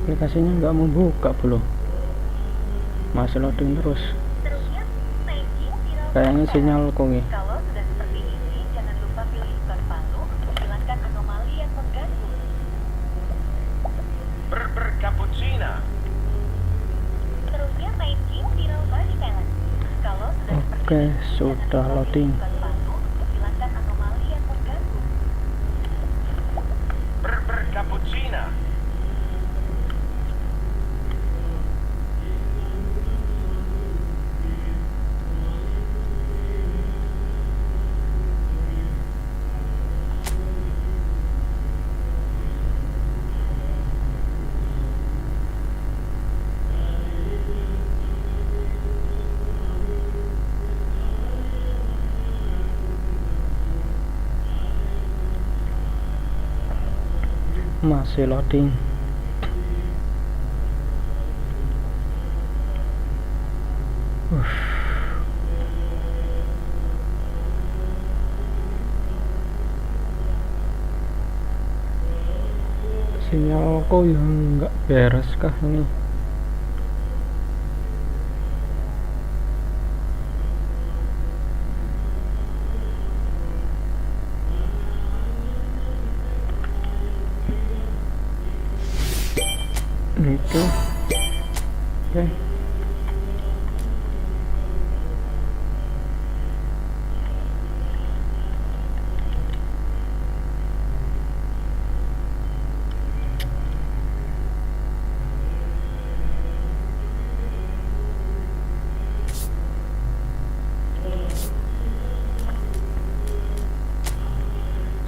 Aplikasinya nggak mau buka belum, masih loading terus. Kayaknya sinyalku nih. Kalau sudah seperti ini, jangan lupa pilih ikon palu untuk menghilangkan anomali yang mengganggu. Cappuccino. Terusnya main game viral marshmallow. Kalau sudah seperti Oke, ini, sudah loading. ikon palu untuk menghilangkan anomali yang mengganggu. Cappuccino. Masih loading. Sinyalku yang nggak beres kah ini? Itu oke.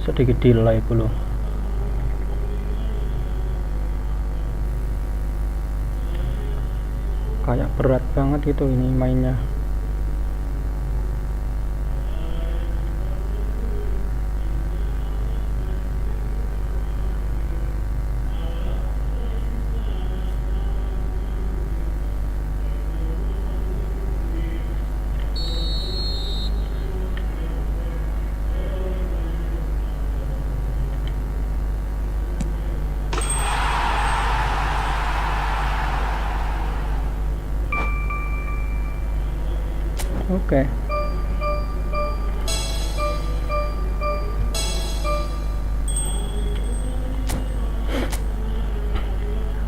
Sedikit delay dulu. Kayak berat banget gitu ini mainnya. Oke.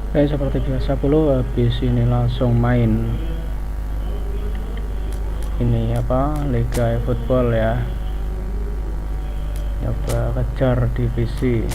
Oke, seperti biasa dulu, habis ini langsung main ini apa, Liga eFootball ya. Coba kejar divisi.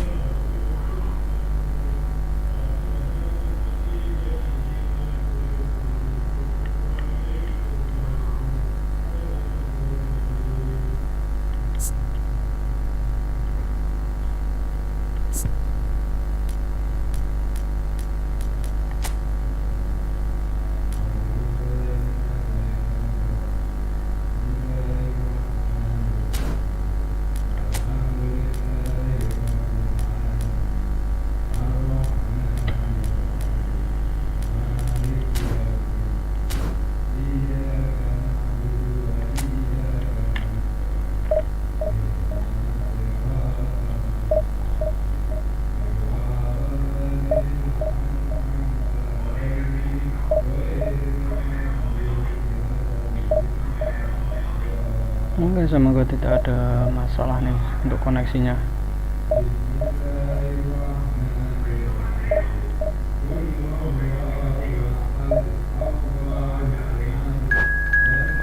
Oke, semoga tidak ada masalah nih untuk koneksinya.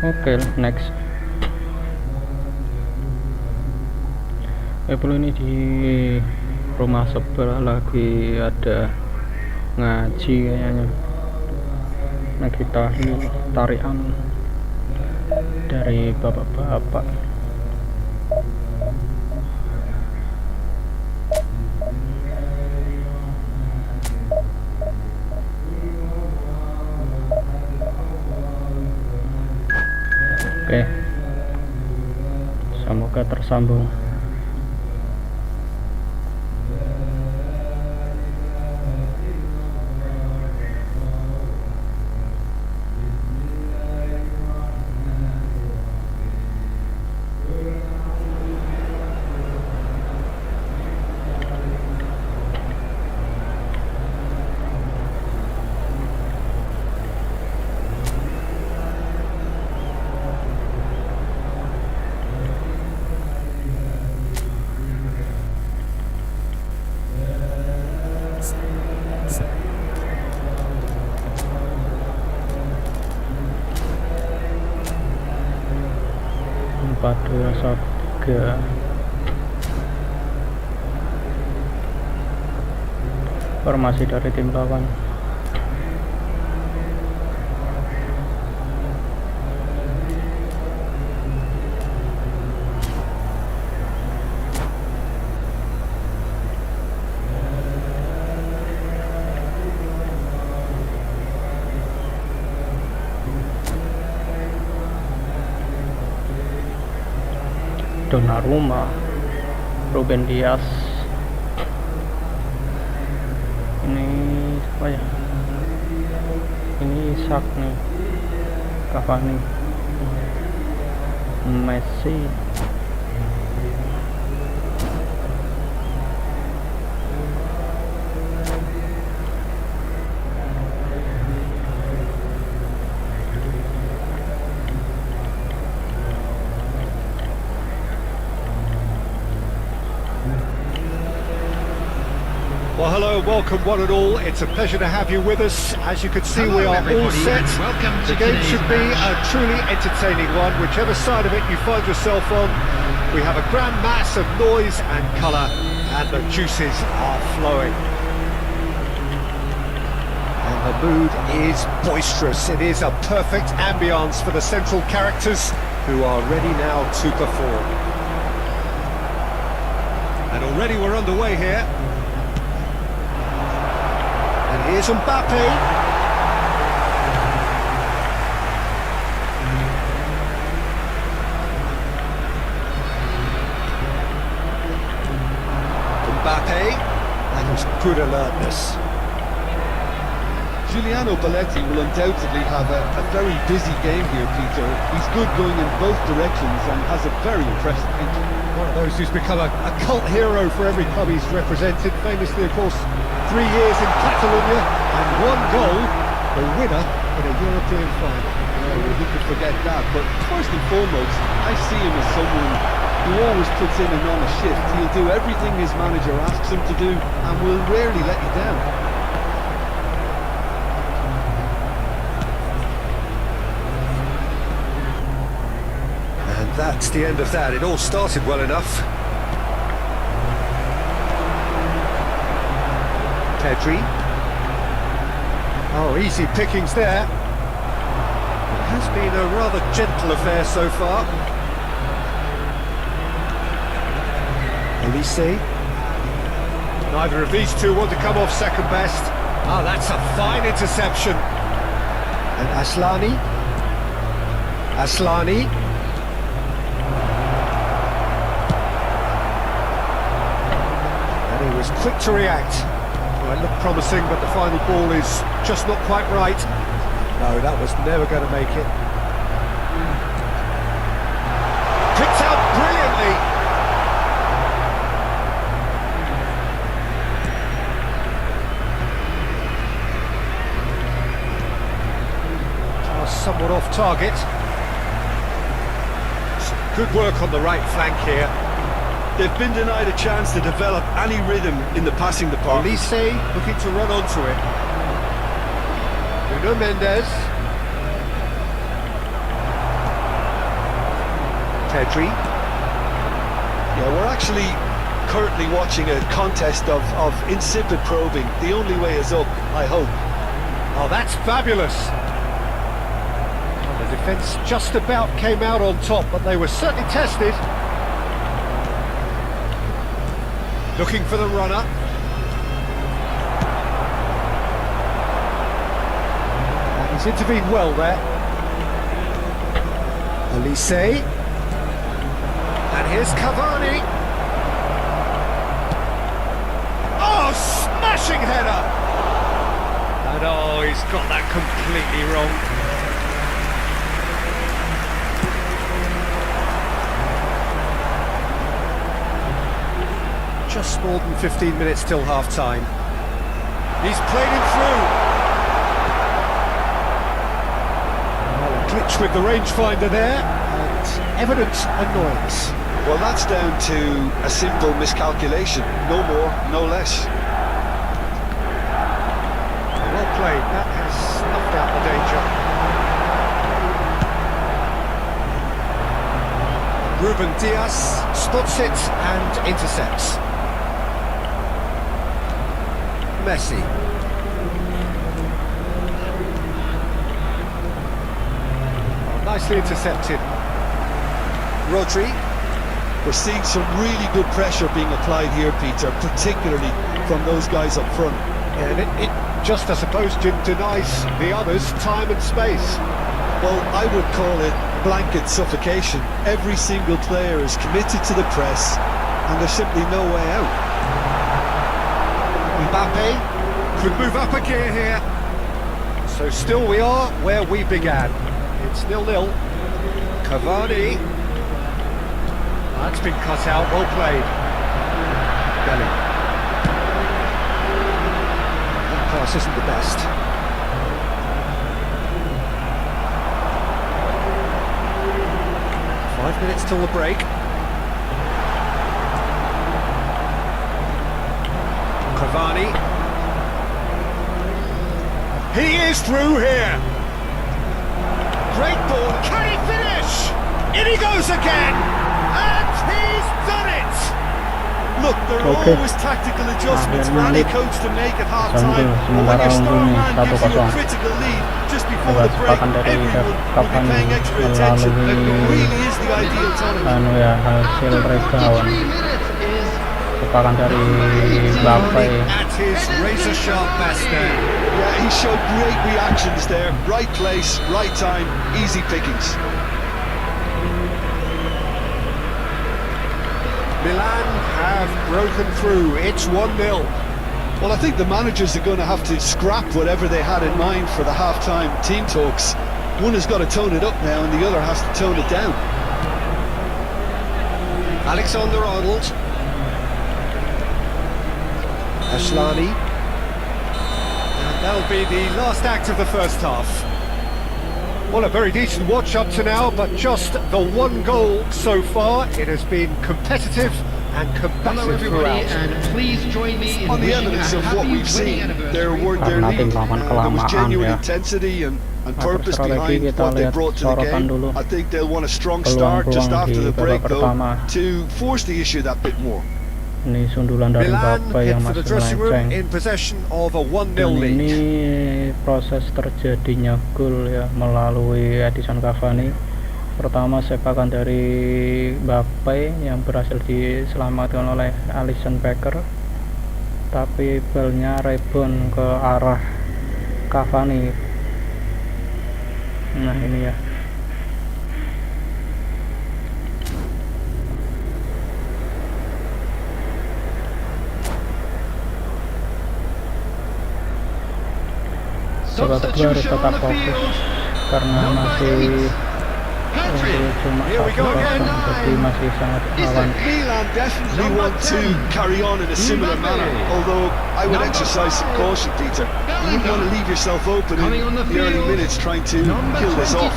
Oke, next. Perlu ini di rumah sebelah lagi ada ngaji kayaknya, lagi tahlil tarian dari bapak-bapak. Oke, semoga tersambung. Astaga. Formasi dari tim lawan. Donnarumma, Ruben Dias. Ini apa ya? Ini Isak nih, Cavani, Messi. Well, hello, welcome one and all. It's a pleasure to have you with us. As you can see, we are all set. The game should be a truly entertaining one, whichever side of it you find yourself on. We have a grand mass of noise and colour, and the juices are flowing. And the mood is boisterous. It is a perfect ambience for the central characters who are ready now to perform. And already we're underway here. Here's Mbappe. Mbappe. That was good alertness. Giuliano Belletti will undoubtedly have a very busy game here, Peter. He's good going in both directions and has a very impressive feature. One of those who's become a cult hero for every club he's represented. Famously, of course, 3 years in Catalonia and 1 goal, the winner in a European final. Well, who could forget that? But first and foremost, I see him as someone who always puts in and on a shift. He'll do everything his manager asks him to do and will rarely let you down. And that's the end of that. It all started well enough. Pedri. Oh, easy pickings there. It has been a rather gentle affair so far. Elise. Neither of these two want to come off second best. Ah, that's a fine interception. And Aslani. And he was quick to react. Well, it looked promising, but the final ball is just not quite right. No, that was never going to make it. Picked out brilliantly. Somewhat off target. Good work on the right flank here. They've been denied a chance to develop any rhythm in the passing department. Elise looking to run onto it. Nuno Mendes. Pedri. Yeah, we're actually currently watching a contest of insipid probing. The only way is up, I hope. Oh, that's fabulous. Well, the defence just about came out on top, but they were certainly tested. Looking for the runner. And he's intervened well there. Elise. And here's Cavani. Oh, smashing header! And oh, he's got that completely wrong. Just more than 15 minutes till half-time. He's played him through. Well, a glitch with the rangefinder there, and evident annoyance. Well, that's down to a simple miscalculation. No more, no less. Well played. That has snuffed out the danger. Ruben Diaz spots it and intercepts. Messi. Oh, nicely intercepted. Rodri. We're seeing some really good pressure being applied here, Peter, particularly from those guys up front. And it just, I suppose, denies the others time and space. Well, I would call it blanket suffocation. Every single player is committed to the press, and there's simply no way out. Mbappe could move up a gear here. So still we are where we began. It's 0-0. Cavani. That's been cut out, well played. Belly. That pass isn't the best. Five minutes till the break. Cavani. He is through here. Great ball. Can he finish? In he goes again. And he's done it! Look, there are Okay. always tactical adjustments for any coach to make at half-time. But when Sementara your star unggul nih, man gives you a 1-0. critical lead just before Ada the break, sepakan dari everyone will be Cavani paying extra attention. It really is the ideal time. anu ya, hasil rebound. Sepakan dari Mbappe. At his razor-sharp best there. Yeah, he showed great reactions there. Right place, right time, easy pickings. Milan have broken through. It's 1-0. Well, I think the managers are going to have to scrap whatever they had in mind for the half-time team talks. One has got to tone it up now and the other has to tone it down. Alexander-Arnold. Asllani. And that'll be the last act of the first half. Well, a very decent watch up to now, but just the one goal so far. It has been competitive and combative throughout. And please join me in On the wishing evidence a of what happy we've wedding seen, anniversary. there were their Karena lead, tim lawan there was kelamaan genuine ya. intensity and Nah, purpose strategi behind kita what they lihat brought to the sorotan game. dulu. I think they'll want a strong start just Peluang-peluang after di the break, babak though, pertama. to force the issue that bit more. Ini sundulan dari Milan Mbappe head yang for the masih dressing room melenceng. in possession of a 1-0 Dan lead. ini proses terjadinya gol ya melalui Edison Cavani. Pertama sepakan dari Mbappe yang berhasil diselamatkan oleh Alisson Becker, tapi balnya rebound ke arah Cavani. Nah ini ya. Babak kedua harus tetap fokus karena masih cuma Here we go 1-0, again. jadi masih sangat rawan. Milan definitely want to carry on in a similar manner, although I would exercise some caution, Peter. You wouldn't want to leave yourself open in the early minutes trying to kill this off.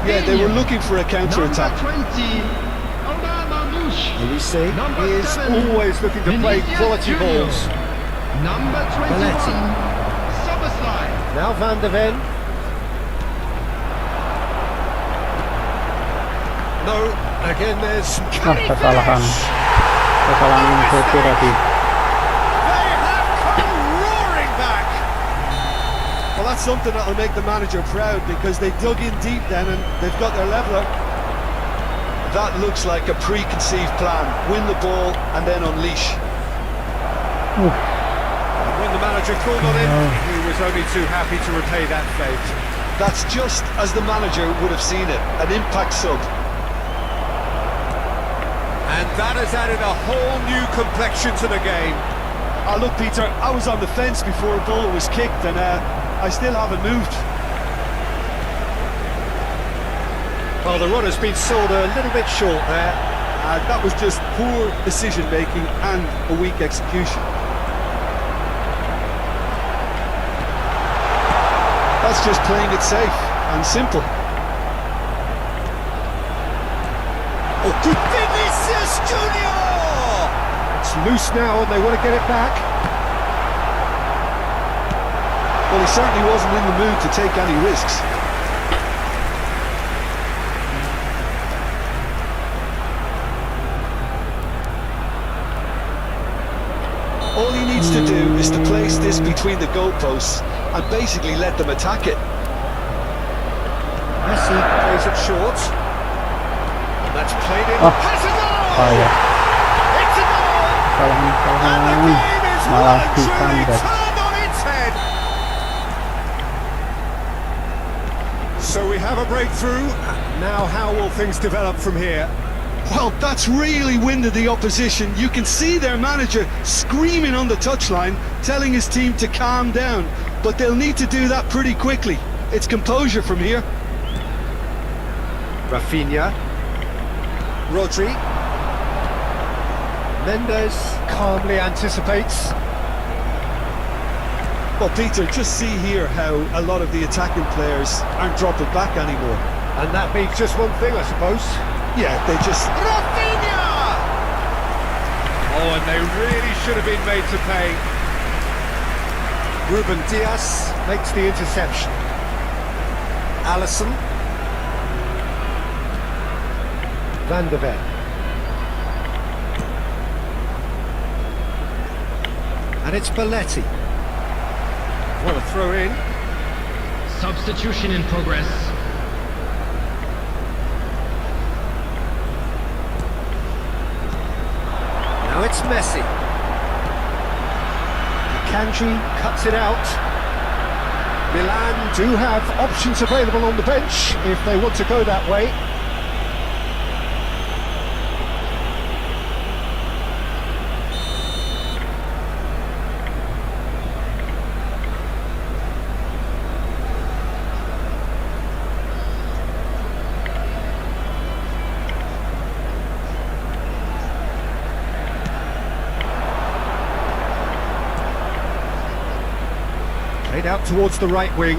Yeah, they were looking for a counter-attack. Elise is always looking to play quality balls. Number 21, Belletti. Soboslai. Now Van de Ven. No, again there's... Nah, kesalahan Mbappe tadi. They have come roaring back. Well, that's something that'll make the manager proud because they dug in deep then and they've got their leveler. That looks like a preconceived plan. Win the ball and then unleash. And when the manager called on him, he was only too happy to repay that fate. That's just as the manager would have seen it, an impact sub. And that has added a whole new complexion to the game. Look, Peter, I was on the fence before a ball was kicked and I still haven't moved. Well, the run has been sold a little bit short there. That was just poor decision-making and a weak execution. That's just playing it safe and simple. Oh, good Vinicius Junior! It's loose now and they want to get it back. Well, he certainly wasn't in the mood to take any risks. All he needs to do is to place this between the goalposts and basically let them attack it. Messi plays it short. And that's played in. Oh. Has a goal! Oh ya, It's a goal! And the kesalahan. game is well Malah and di truly comeback. turned on its head. So we have a breakthrough. Now how will things develop from here? Well, that's really winded the opposition. You can see their manager screaming on the touchline, telling his team to calm down. But they'll need to do that pretty quickly. It's composure from here. Rafinha. Rodri. Mendes calmly anticipates. Well, Peter, just see here how a lot of the attacking players aren't dropping back anymore. And that means just one thing, I suppose. Yeah, they just... Rafinha! Oh, and they really should have been made to pay. Ruben Diaz makes the interception. Alisson. Van de Ven. And it's Belletti. What a throw in. Substitution in progress. Now it's Messi. Kanji cuts it out. Milan do have options available on the bench if they want to go that way. Played out towards the right wing.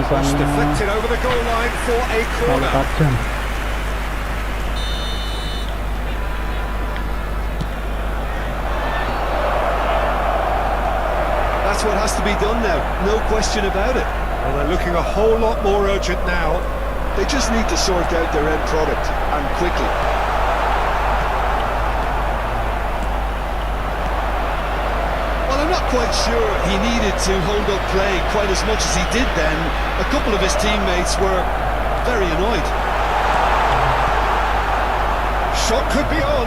Cross deflected over the goal line for a corner. That's what has to be done now, no question about it. Well, they're looking a whole lot more urgent now. They just need to sort out their end product, and quickly. Well, I'm not quite sure he needed to hold up play quite as much as he did then. A couple of his teammates were very annoyed. Shot could be on.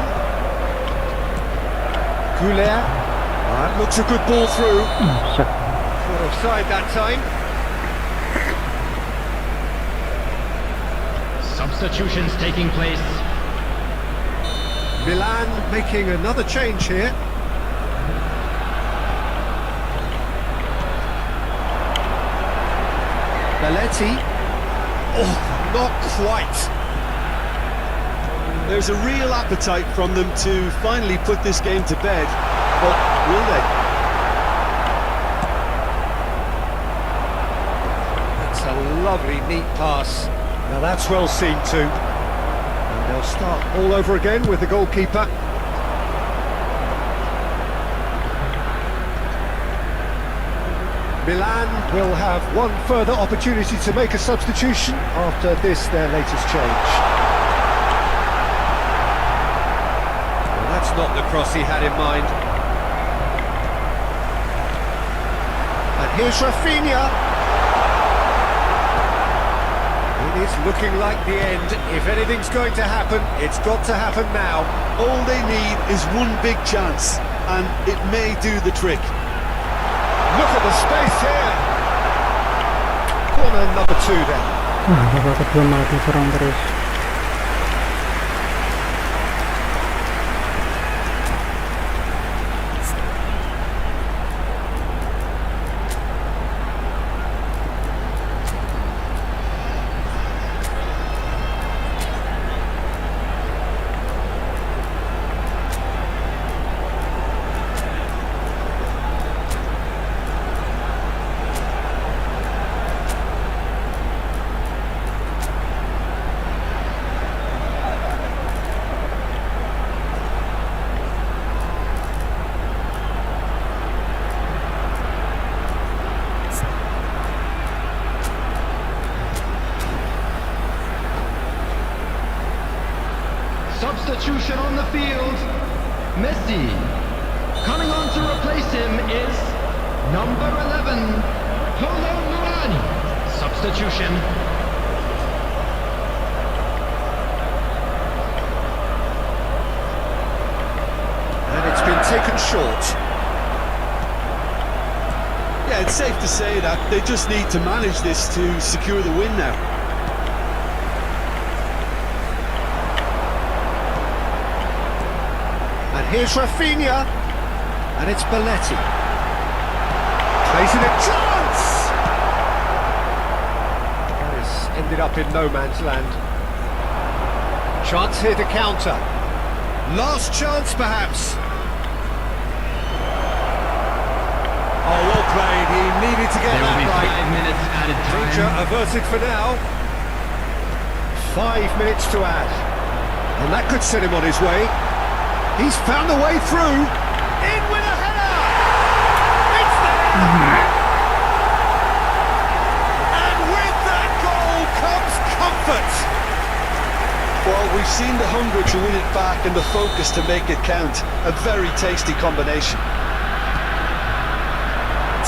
Goulet. That looks a good ball through. Not offside that time. Substitutions taking place. Milan making another change here. Belletti. Oh, not quite. There's a real appetite from them to finally put this game to bed, but will they? That's a lovely, neat pass. Now that's well seen too. And they'll start all over again with the goalkeeper. Milan will have one further opportunity to make a substitution after this, their latest change. Well, that's not the cross he had in mind. And here's Rafinha. It is looking like the end. If anything's going to happen, it's got to happen now. All they need is one big chance, and it may do the trick. Look at the space here. Corner number 2 then. Babak kedua malah diserang terus. Substitution on the field. Messi. Coming on to replace him is number 11, Polo Murani. Substitution. And it's been taken short. Yeah, it's safe to say that they just need to manage this to secure the win now. And here's Rafinha. And it's Belletti. Plays in a chance! That has ended up in no man's land. Chance here to counter. Last chance, perhaps. Oh, well played. He needed to get There will that be right. 5 minutes added Danger time. averted for now. 5 minutes to add. And that could set him on his way. He's found a way through. In with a header! It's there! And with that goal comes comfort. Well, we've seen the hunger to win it back and the focus to make it count. A very tasty combination.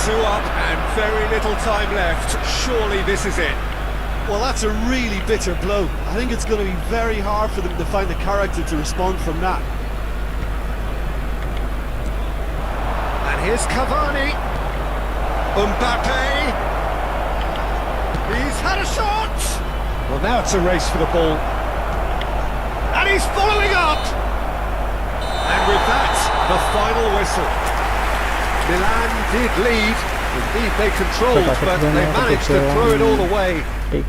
2 up and very little time left. Surely this is it. Well, that's a really bitter blow. I think it's going to be very hard for them to find the character to respond from that. And here's Cavani. Mbappe. He's had a shot. Well, now it's a race for the ball. And he's following up. And with that, the final whistle. Milan did lead. Indeed, they controlled, but they managed to throw it all away. Take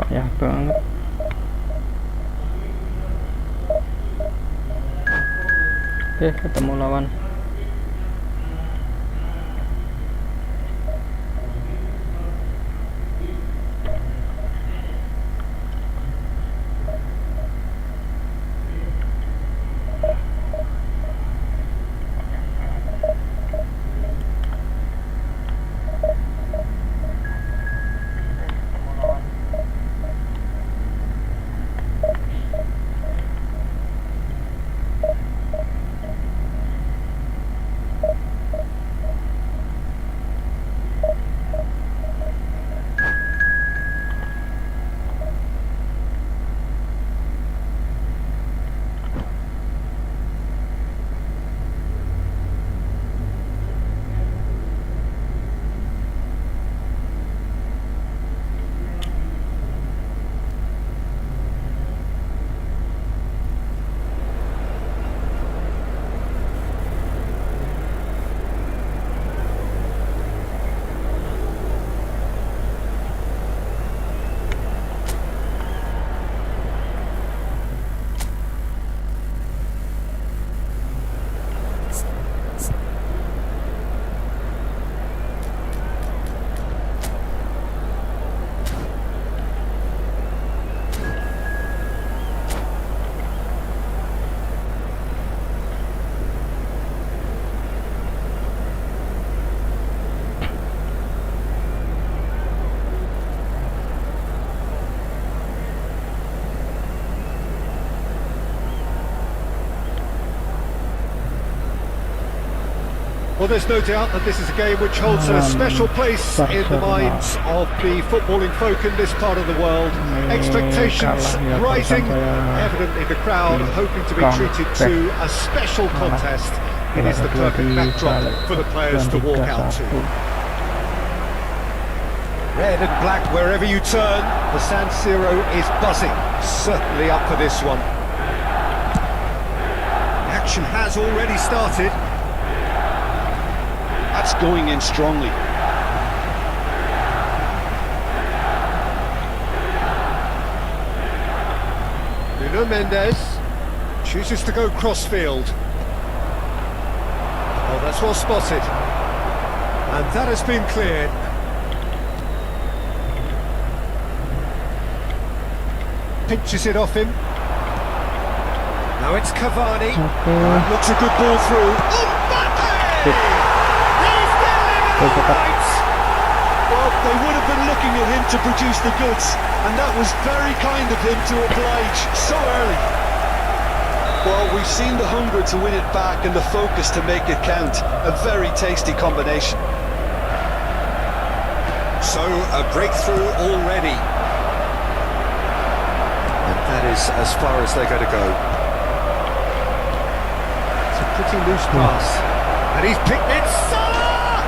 payah banget. Ketemu lawan. Well, there's no doubt that this is a game which holds a special place in the minds of the footballing folk in this part of the world. Expectations rising, evidently the crowd hoping to be treated to a special contest. It is the perfect backdrop for the players to walk out to. Red and black wherever you turn, the San Siro is buzzing, certainly up for this one. The action has already started. That's going in strongly. Nuno Mendes, Chooses to go crossfield. Oh, that's well spotted. And that has been cleared. Pinches it off him. Now it's Cavani. Oke. Looks a good ball through. Sip. He's Oke, cepat. right. Well, they would have been looking at him to produce the goods, and that was very kind of him to oblige so early. Well, we've seen the hunger to win it back and the focus to make it count. A very tasty combination. So, a breakthrough already. And that is as far as they're going to go. It's a pretty loose pass. And he's picked it. Salah!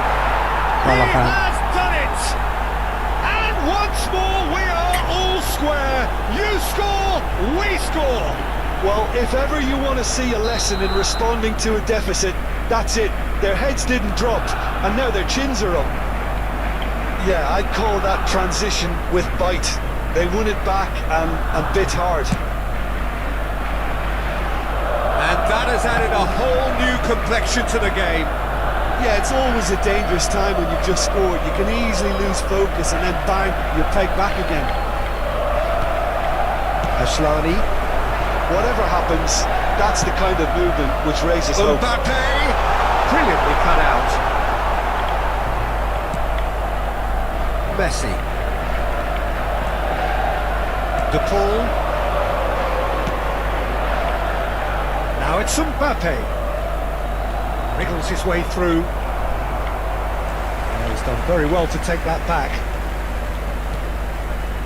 He Salah. has done it! And once more we are all square. You score, we score. Well, if ever you want to see a lesson in responding to a deficit, that's it. Their heads didn't drop, and now their chins are up. Yeah, I'd call that transition with bite. They won it back and bit hard. And that has added a whole new complexion to the game. Yeah, it's always a dangerous time when you've just scored. You can easily lose focus and then bang, you're pegged back again. Ashlani. Whatever happens, that's the kind of movement which raises hope. Mbappe! Brilliantly cut out. Messi. De Paul. Now it's Mbappe. Wriggles his way through. He's done very well to take that back.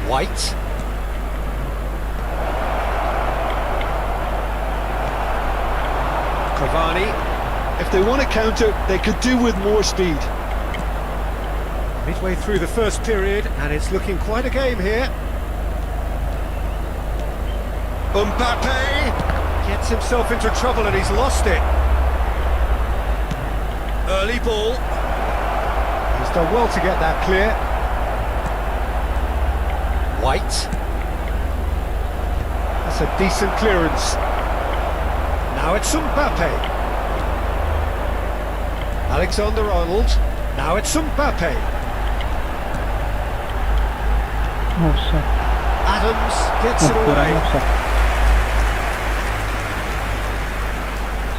White. Cavani. If they want to counter, they could do with more speed. Midway through the first period, and it's looking quite a game here. Mbappe gets himself into trouble and he's lost it. Early ball. He's done well to get that clear. White. That's a decent clearance. Now it's Mbappe. Alexander-Arnold. Now it's Mbappe. Offside. Adams gets it Kurang away. offside.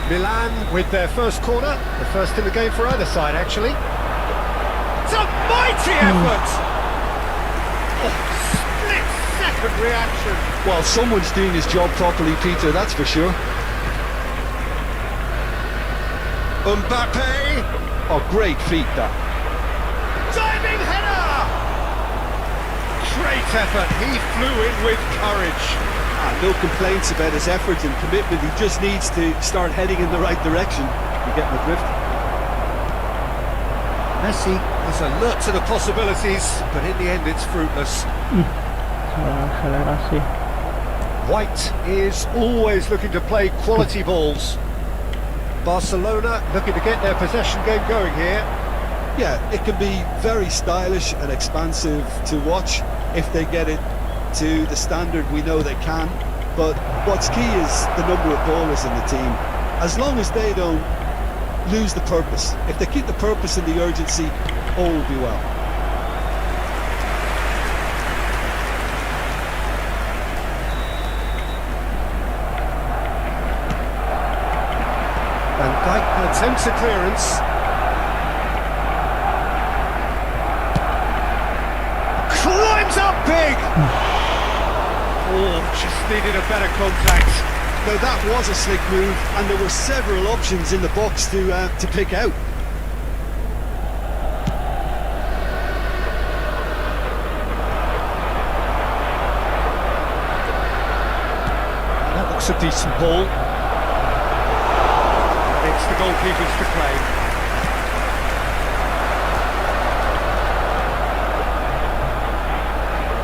Milan with their first corner, the first in the game for either side actually. It's a mighty effort! Oh, split-second reaction. Well, someone's doing his job properly, Peter, that's for sure. Mbappe! Oh, great feat, that. Diving header! Great effort, he flew in with courage. No complaints about his effort and commitment. He just needs to start heading in the right direction. You get my drift? Messi was alert to the possibilities, but in the end it's fruitless. Salah akselerasi. White is always looking to play quality balls. Barcelona looking to get their possession game going here. Yeah, it can be very stylish and expansive to watch if they get it to the standard we know they can. But what's key is the number of ballers in the team. As long as they don't lose the purpose, if they keep the purpose and the urgency, all will be well. Van Dijk attempts a clearance. Climbs up big! Oh, just needed a better contact. Now that was a slick move, and there were several options in the box to pick out. That looks a decent ball. It's the goalkeepers to claim.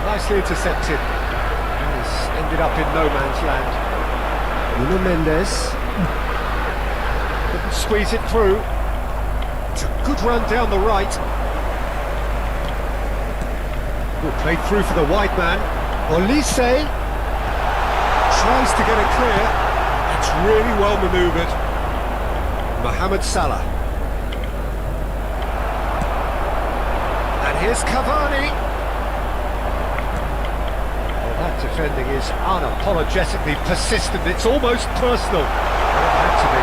Nicely intercepted. He's ended up in no man's land. Nuno Mendes couldn't squeeze it through. It's a good run down the right. Good played through for the wide man. Olise tries to get it clear. That's really well manoeuvred. Mohamed Salah. And here's Cavani. Well, that defending is unapologetically persistent. It's almost personal. Well, it had to be.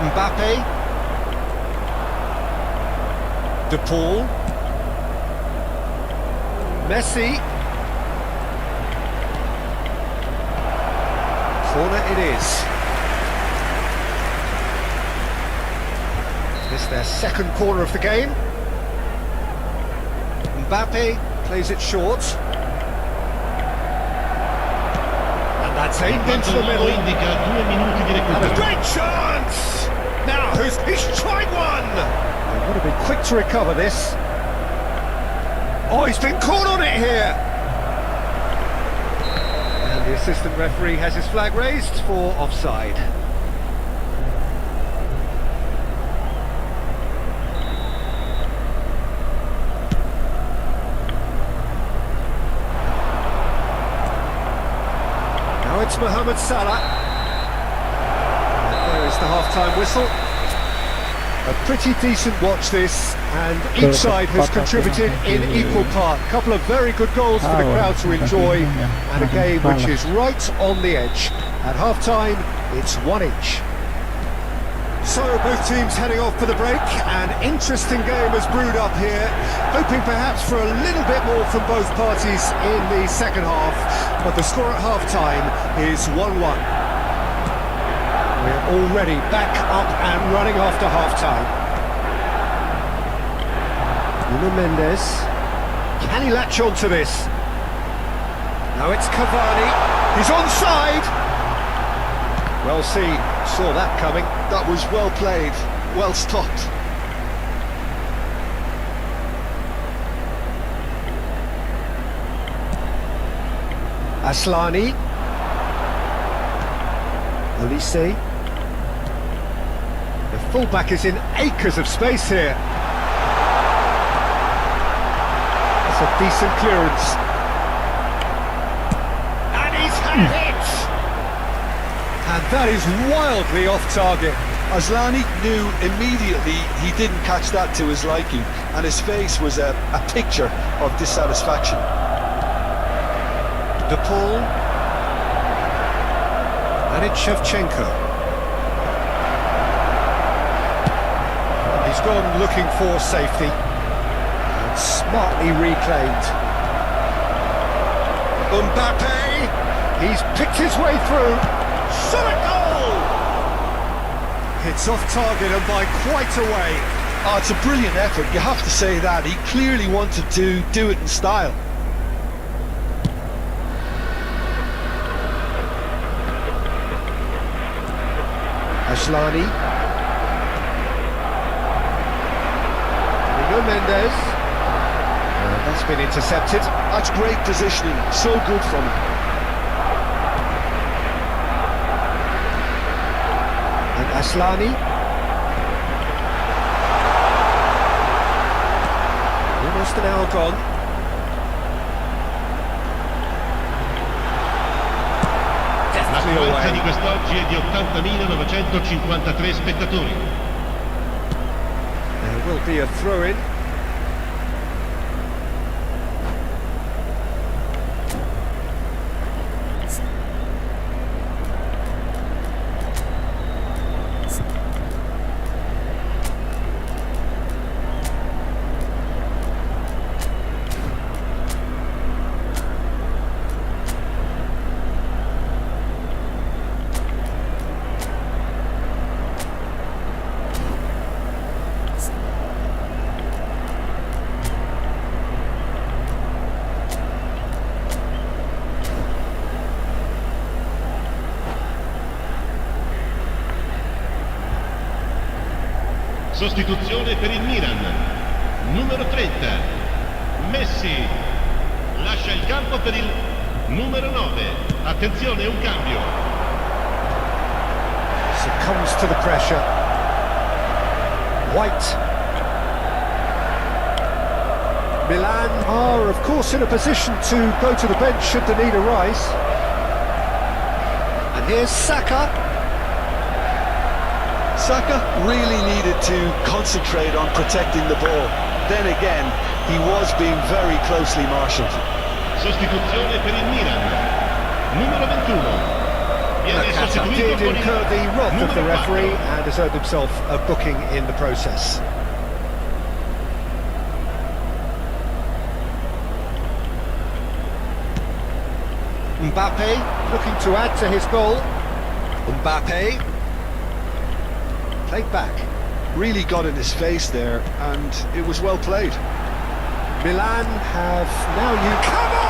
Mbappe. De Paul. Messi. Corner it is. Is this their second corner of the game? Mbappe plays it short. And that's aimed into the middle. And a great chance! Now, he's tried one! They would have been quick to recover this. Oh, he's been caught on it here! And the assistant referee has his flag raised for offside. Now it's Mohamed Salah. And there is the half-time whistle. A pretty decent watch this, and each side has contributed in equal part. A couple of very good goals for the crowd to enjoy, and a game which is right on the edge. At half-time, it's 1 each. So both teams heading off for the break. An interesting game has brewed up here, hoping perhaps for a little bit more from both parties in the second half, but the score at half-time is 1-1. We're already back up and running after half-time. Nuno Mendes. Can he latch on to this? Now it's Cavani. He's onside! Well seen. Saw that coming. That was well played, well stopped. Aslani. Olise. The fullback is in acres of space here. That's a decent clearance. And he's had a hit! And that is wildly off target. Aslani knew immediately he didn't catch that to his liking, and his face was a picture of dissatisfaction. De Paul. And it's Shevchenko. And he's gone looking for safety. And smartly reclaimed. Mbappe! He's picked his way through. Shot a goal! It's off target and by quite a way. Oh, it's a brilliant effort, you have to say that. He clearly wanted to do it in style. Aslani. Nuno Mendes. That's been intercepted. That's great positioning, so good from him. And Aslani. Almost an hour gone. La frequenza di quest'oggi è di 80.953 spettatori. There will be a throw-in. Sostituzione per il Milan. Numero 30, Messi. Lascia il campo per il numero 9. Attenzione, un cambio. Succumbs to the pressure. White. Milan are, of course, in a position to go to the bench should the need arise. And here's Saka. Saka really needed to concentrate on protecting the ball. Then again, he was being very closely marshalled. Sostituzione per il Milan. Numero 21. Viene Nakata sostituito did con il incur the wrath of the numero 4. referee and has earned himself a booking in the process. Mbappe looking to add to his goal. Mbappe played back. Really got in his face there, and it was well played. Milan have now Cavani!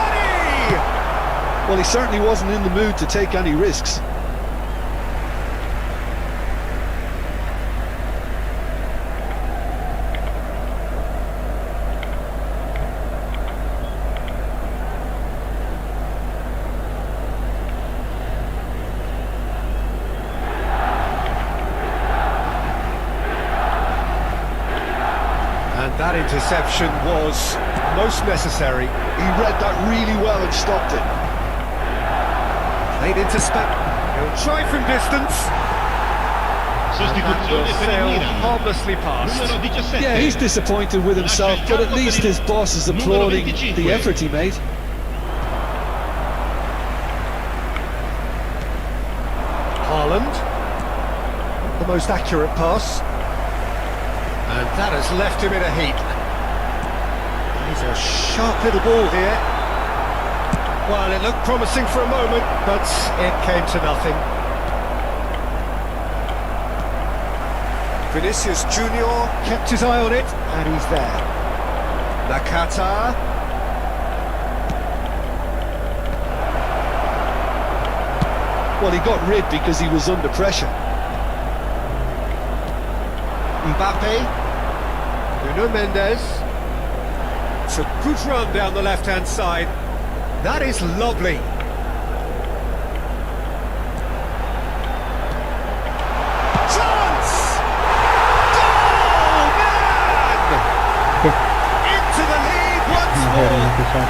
Well, he certainly wasn't in the mood to take any risks. And that interception was most necessary. He read that really well and stopped it. Played into space. He'll try from distance. Sostituzione per il Sail Milan. harmlessly past. Numero 17. Yeah, he's disappointed with himself, but at least his boss is applauding the effort he made. Haaland. The most accurate pass. And that has left him in a heap. He's a sharp little ball here. Well, it looked promising for a moment, but it came to nothing. Vinicius Junior kept his eye on it, and he's there. Nakata. Well, he got rid because he was under pressure. Mbappe. Nuno Mendes. It's a good run down the left-hand side. That is lovely. Chance! Goal, man! Into the lead once more. Bisa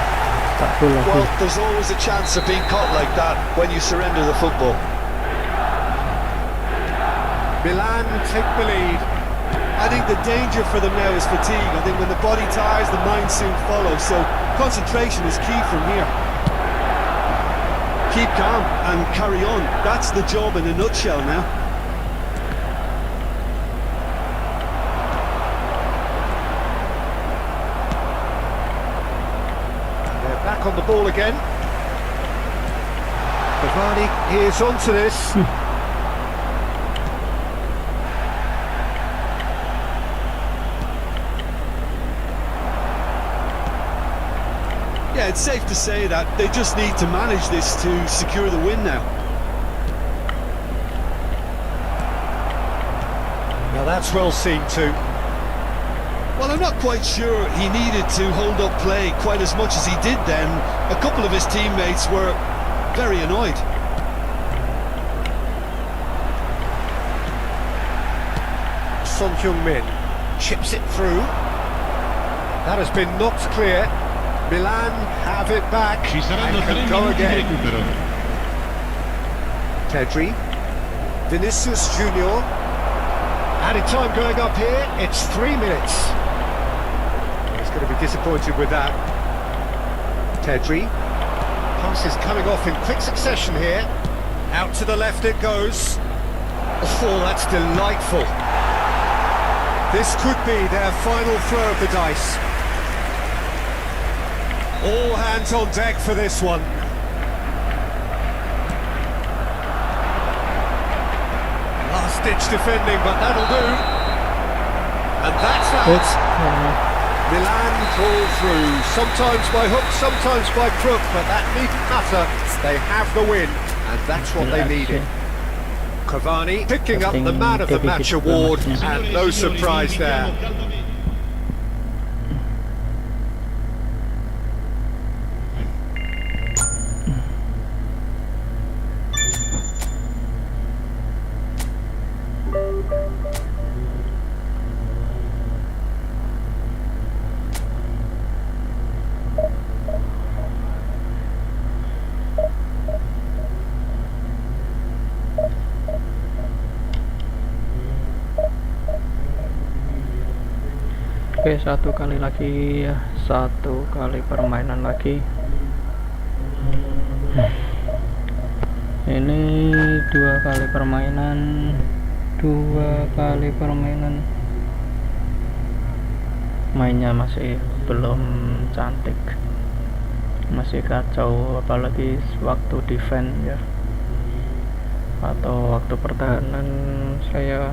tak full lagi. Well, there's always a chance of being caught like that when you surrender the football. Milan take the lead. I think the danger for them now is fatigue. I think when the body tires, the mind soon follows. So concentration is key from here. Keep calm and carry on. That's the job in a nutshell now. They're back on the ball again. Cavani is onto this. Yeah, it's safe to say that they just need to manage this to secure the win now. Now that's well seen too. Well, I'm not quite sure he needed to hold up play quite as much as he did then. A couple of his teammates were very annoyed. Son Heung-min chips it through. That has been knocked clear. Milan have it back Ci saranno and 3 can go minuti di again. recupero. Pedri, Vinicius Junior. Added time going up here, it's 3 minutes. He's going to be disappointed with that. Pedri, pass is coming off in quick succession here. Out to the left it goes. Oh, that's delightful. This could be their final throw of the dice. All hands on deck for this one. Last-ditch defending, but that'll do. And that's that. Milan pull through, sometimes by hook, sometimes by crook, but that needn't matter. They have the win, and that's what they needed. Cavani picking up the Man of the Match award, and no surprise there. Oke, satu kali lagi ya, satu kali permainan lagi. Ini dua kali permainan, mainnya masih belum cantik, masih kacau, apalagi waktu defense ya, atau waktu pertahanan saya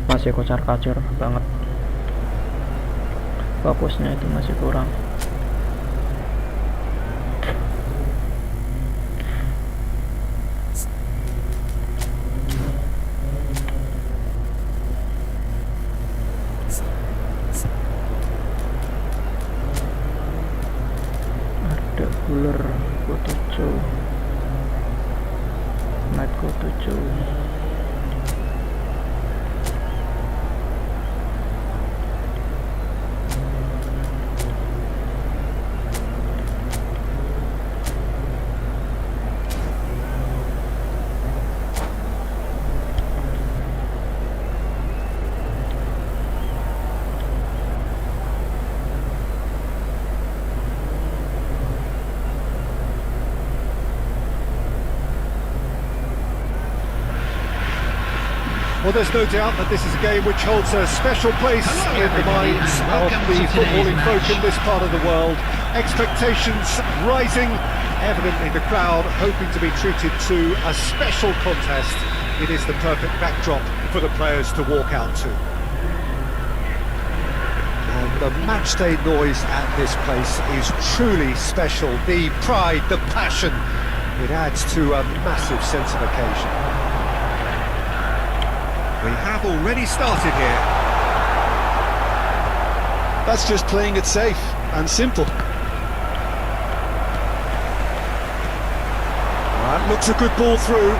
masih kocar-kacir banget, fokusnya itu masih kurang. Ada ular Go7, Night Go7. Well, there's no doubt that this is a game which holds a special place in the minds of the footballing folk in this part of the world. Expectations rising, evidently the crowd hoping to be treated to a special contest. It is the perfect backdrop for the players to walk out to. And the matchday noise at this place is truly special. The pride, the passion, it adds to a massive sense of occasion. We have already started here. That's just playing it safe and simple. That looks a good ball through.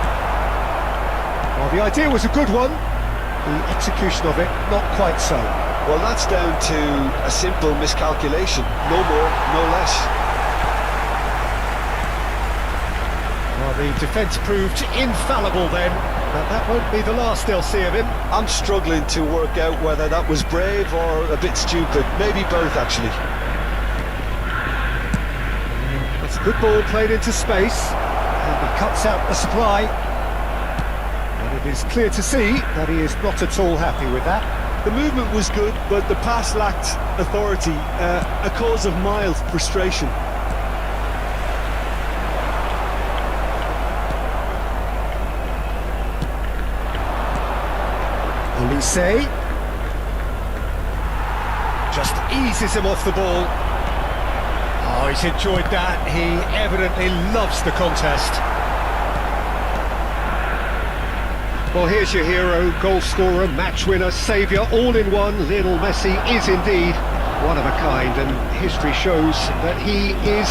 Well, the idea was a good one. The execution of it, not quite so. Well, that's down to a simple miscalculation. No more, no less. Well, the defence proved infallible then, but that won't be the last they'll see of him. I'm struggling to work out whether that was brave or a bit stupid. Maybe both, actually. It's a good ball played into space, and he cuts out the supply. And it is clear to see that he is not at all happy with that. The movement was good, but the pass lacked authority, a cause of mild frustration. Olise just eases him off the ball. Oh, he's enjoyed that. He evidently loves the contest. Well, here's your hero, goal scorer, match winner, saviour, all in one. Lionel Messi is indeed one of a kind, and history shows that he is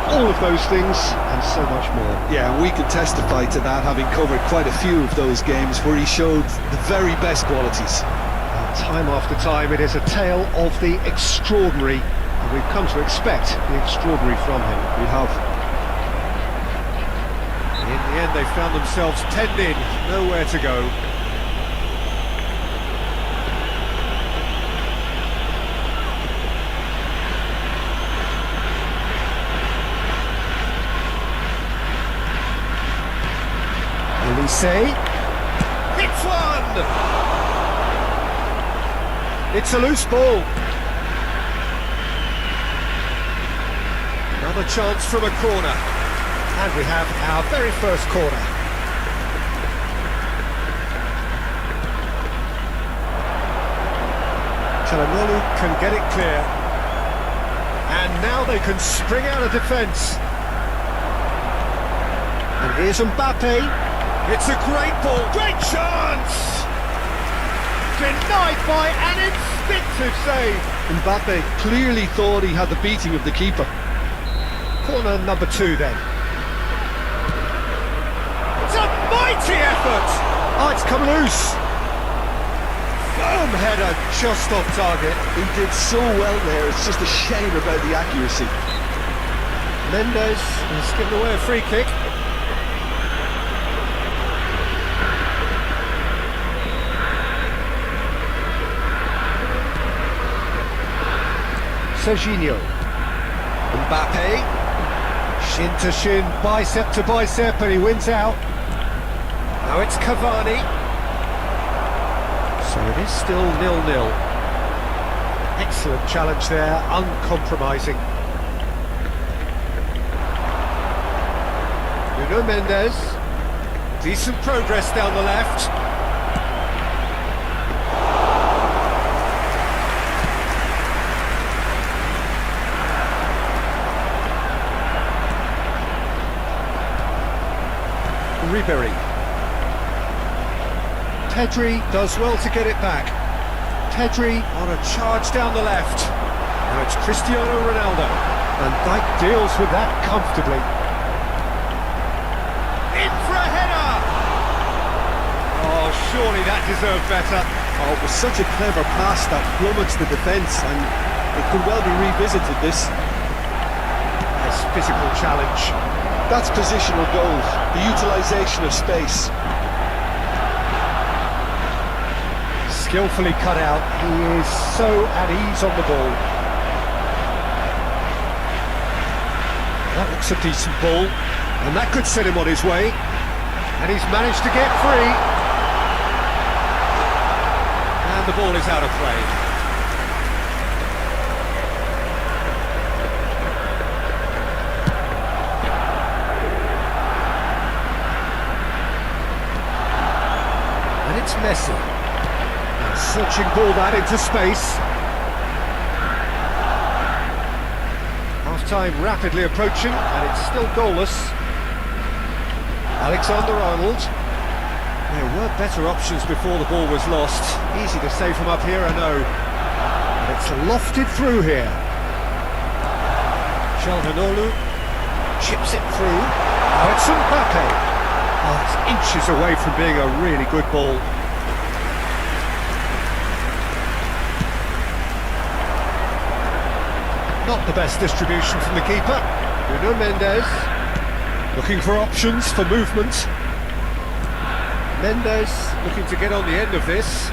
all of those things and so much more. Yeah, we can testify to that, having covered quite a few of those games where he showed the very best qualities. And time after time, it is a tale of the extraordinary, and we've come to expect the extraordinary from him. We have. In the end, they found themselves penned in, nowhere to go. Olise hits one! It's a loose ball. Another chance from a corner. And we have our very first corner. Çalhanoğlu can get it clear. And now they can spring out of defence. And here's Mbappe. It's a great ball, great chance! Denied by an instinctive save. Mbappe clearly thought he had the beating of the keeper. Corner number 2 then. It's a mighty effort! Oh, it's come loose. Firm header, just off target. He did so well there, it's just a shame about the accuracy. Mendes has given away a free kick. Serginho. Mbappe. Shin to shin, bicep to bicep, and he wins out. Now it's Cavani. So it is still 0-0. Excellent challenge there, uncompromising. Nuno Mendes. Decent progress down the left. Ribery. Pedri does well to get it back. Pedri on a charge down the left. Now it's Cristiano Ronaldo. And Dijk deals with that comfortably. In for a header! Oh, surely that deserved better. Oh, it was such a clever pass that flummoxed the defence, and it could well be revisited, this. Nice physical challenge. That's positional goal, the utilisation of space. Skillfully cut out, he is so at ease on the ball. That looks a decent ball, and that could set him on his way. And he's managed to get free. And the ball is out of play. And it's Messi. Searching ball that into space. Half-time rapidly approaching, and it's still goalless. Alexander-Arnold. There were better options before the ball was lost. Easy to save from up here, I know. And it's lofted through here. Calhanoglu chips it through. Now it's Mbappe. Oh, it's inches away from being a really good ball. Not the best distribution from the keeper. Nuno Mendes looking for options for movement. Mendes looking to get on the end of this.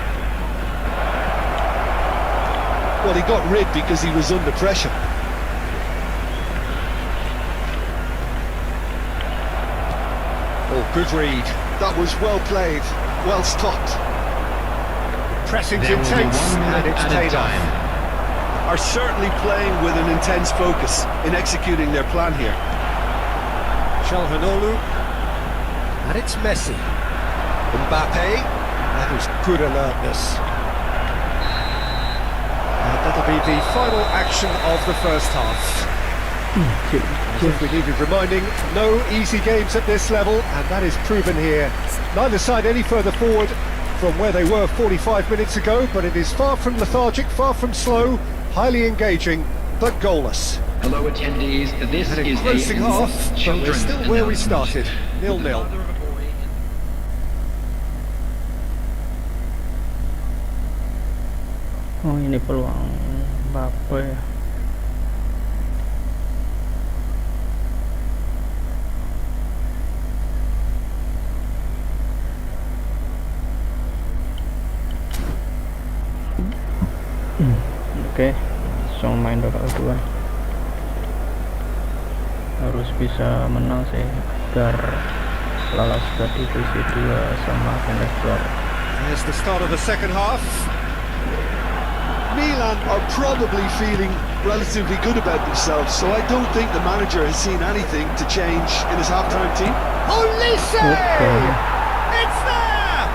Well, he got rid because he was under pressure. Oh, good read. That was well played, well stopped. Pressing's intense, and it's paid off. Are certainly playing with an intense focus in executing their plan here. Calhanoglu, and it's Messi. Mbappe, that was good alertness. And that'll be the final action of the first half. As if we needed reminding, no easy games at this level, and that is proven here. Neither side any further forward from where they were 45 minutes ago, but it is far from lethargic, far from slow, highly engaging, but goalless. Hello attendees, this And is engrossing half, but we're children's still where we announcement. started, 0-0. Oh, ini peluang Mbappe. Oke, langsung main babak kedua. Harus bisa menang sih agar lolos ke divisi 2 sama Kejar. There's the start of the second half. Milan are probably feeling relatively good about themselves, so I don't think the manager has seen anything to change in his half-time team. Olise! Okay. It's there!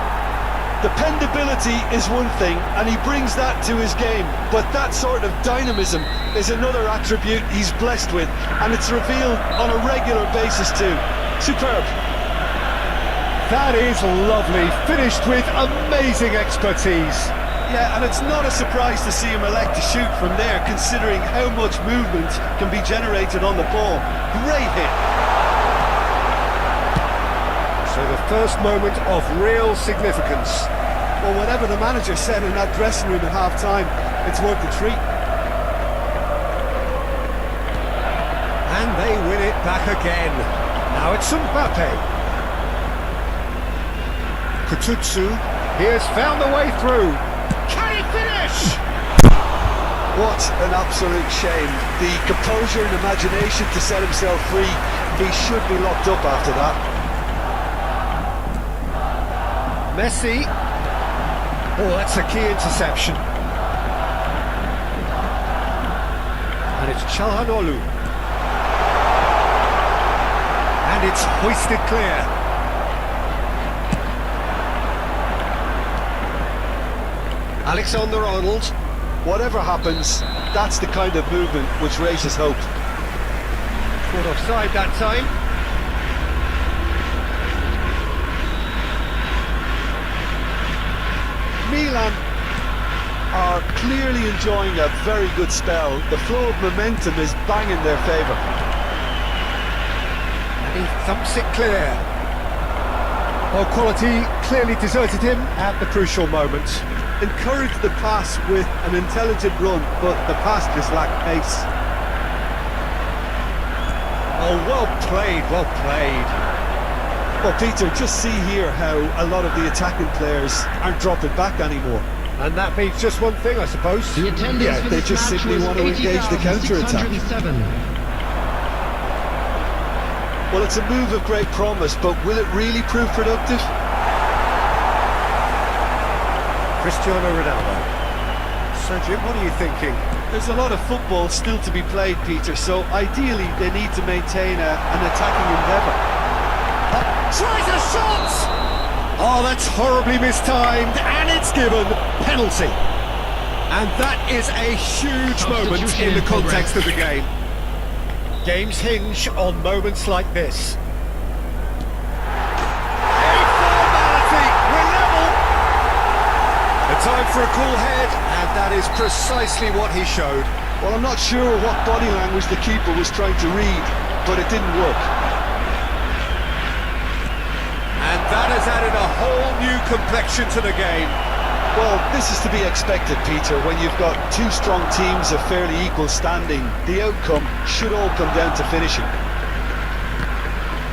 Dependability is one thing, and he brings that to his game, but that sort of dynamism is another attribute he's blessed with, and it's revealed on a regular basis too. Superb. That is lovely, finished with amazing expertise. Yeah, and it's not a surprise to see him elect to shoot from there, considering how much movement can be generated on the ball. Great hit. So the first moment of real significance. Well, whatever the manager said in that dressing room at half-time, it's worth the treat. And they win it back again. Now it's Mbappe. Kututsu, he has found a way through. Can he finish? What an absolute shame. The composure and imagination to set himself free. He should be locked up after that. Messi. Oh, that's a key interception. And it's Çalhanoğlu. And it's hoisted clear. Alexander-Arnold. Whatever happens, that's the kind of movement which raises hope. Caught offside that time. Milan are clearly enjoying a very good spell. The flow of momentum is bang in their favour. And he thumps it clear. Well, quality clearly deserted him at the crucial moment. Encouraged the pass with an intelligent run, but the pass just lacked pace. Oh, well played, well played. Well, Peter, just see here how a lot of the attacking players aren't dropping back anymore. And that means just one thing, I suppose. The attendance Yeah, for they this just match simply was want to engage the counter-attack. 80,607. Well, it's a move of great promise, but will it really prove productive? Cristiano Ronaldo. So, Jim, what are you thinking? There's a lot of football still to be played, Peter, so ideally they need to maintain an attacking endeavour. Tries a shot! Oh, that's horribly mistimed, and it's given penalty. And that is a huge moment in the context of the game. Games hinge on moments like this. A formality, we're level! The time for a cool head, and that is precisely what he showed. Well, I'm not sure what body language the keeper was trying to read, but it didn't work. And that has added a whole new complexion to the game. Well, this is to be expected, Peter. When you've got two strong teams of fairly equal standing, the outcome should all come down to finishing.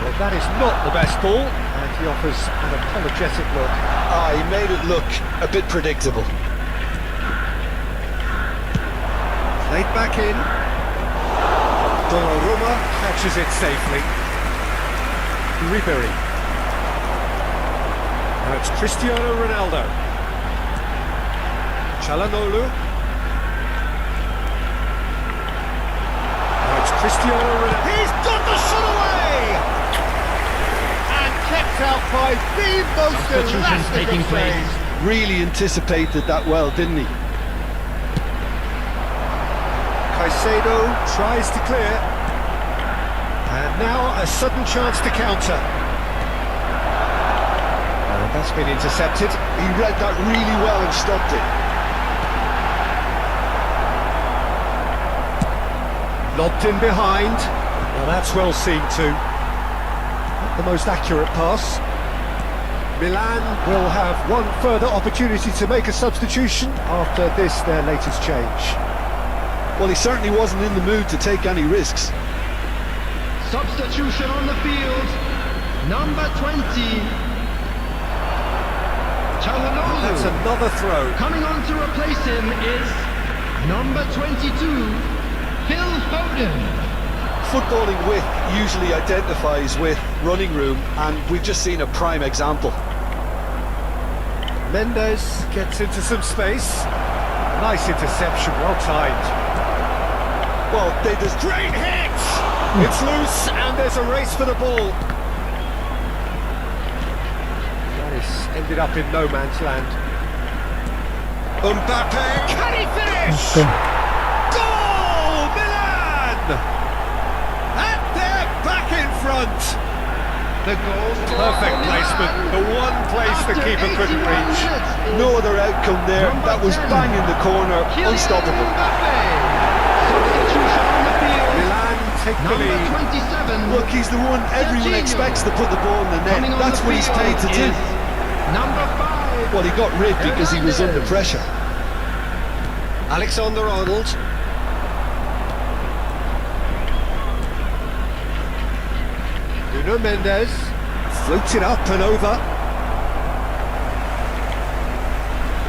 Well, that is not the best ball, and he offers an apologetic look. He made it look a bit predictable. Played back in. Donnarumma catches it safely. Ribery. Now it's Cristiano Ronaldo. Çalhanoğlu. Now it's Cristiano Ronaldo. He's got the shot away! And kept out by the most elastic of plays. Really anticipated that well, didn't he? Caicedo tries to clear. And now a sudden chance to counter. And that's been intercepted. He read that really well and stopped it. Lobbed in behind. Well, that's well seen too. Not the most accurate pass. Milan will have one further opportunity to make a substitution after this, their latest change. Well, he certainly wasn't in the mood to take any risks. Substitution on the field. Number 20. Çalhanoğlu. That's another throw. Coming on to replace him is number 22, Phil Foden. Footballing width usually identifies with running room, and we've just seen a prime example. Mendes gets into some space. Nice interception, well timed. Well, they just... Great hit! It's loose, and there's a race for the ball. That is ended up in no man's land. Mbappe, can he finish? Goal, Milan! And they're back in front. The goal. Perfect placement, the one place the keeper couldn't reach. No other outcome there. That was bang in the corner, unstoppable. Substitution on the field. Milan take the Number lead. 27. Look, he's the one everyone Coutinho. expects to put the ball in the net. Coming on That's the what he's field paid to do. is Number 5. Well, he got rid because he was under pressure. Alexander-Arnold. Nuno Mendes floats it up and over.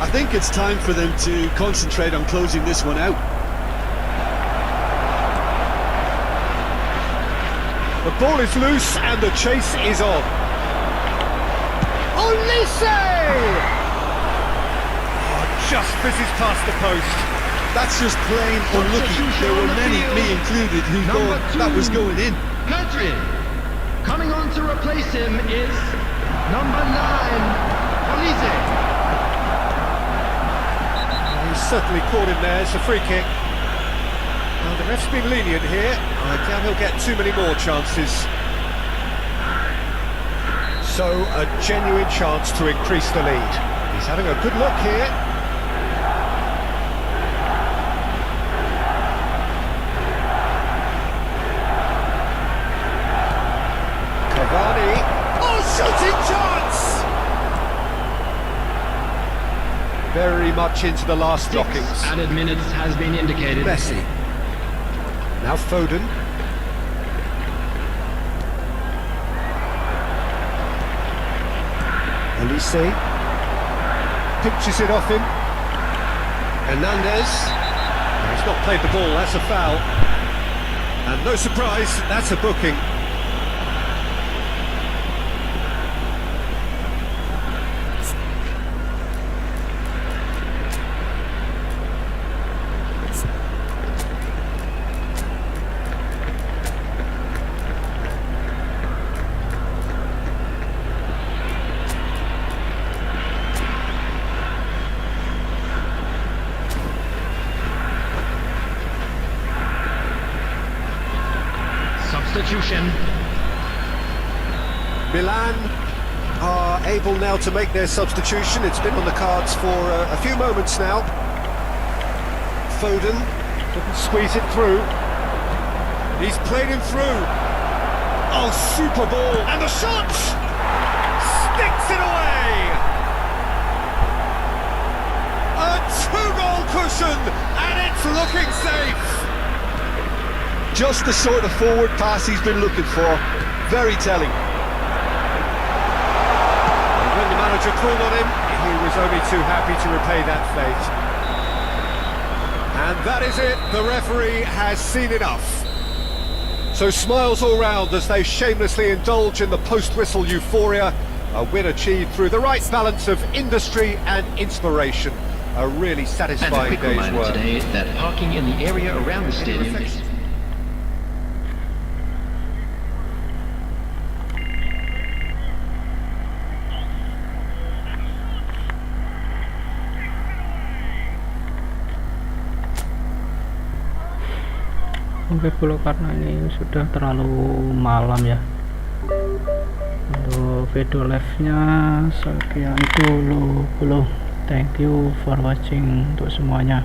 I think it's time for them to concentrate on closing this one out. The ball is loose and the chase is on. Olise! Just fizzes past the post. That's just plain unlucky. There were many, me included, who thought that was going in. Country. Coming on to replace him is number 9, Olise. He's certainly caught him there. It's a free kick. Well, the ref's been lenient here. I doubt he'll get too many more chances. So, a genuine chance to increase the lead. He's having a good look here. Shooting chance! Very much into the last blockings. Added minutes has been indicated. Messi. Now Foden. Olise. Pinches it off him. Hernandez. He's not played the ball, that's a foul. And no surprise, that's a booking. Substitution. Milan are able now to make their substitution. It's been on the cards for a few moments now. Foden couldn't squeeze it through. He's played him through. Oh, super ball. And the shot! Sticks it away! A 2-goal cushion, and it's looking safe. Just the sort of forward pass he's been looking for. Very telling. And when the manager called on him, he was only too happy to repay that fate. And that is it. The referee has seen enough. So smiles all round as they shamelessly indulge in the post-whistle euphoria. A win achieved through the right balance of industry and inspiration. A really satisfying and a quick day's reminder work. today that parking in the area around the stadium is... Oke bro, karena ini sudah terlalu malam ya, untuk video live nya sekian dulu bro. Thank you for watching untuk semuanya.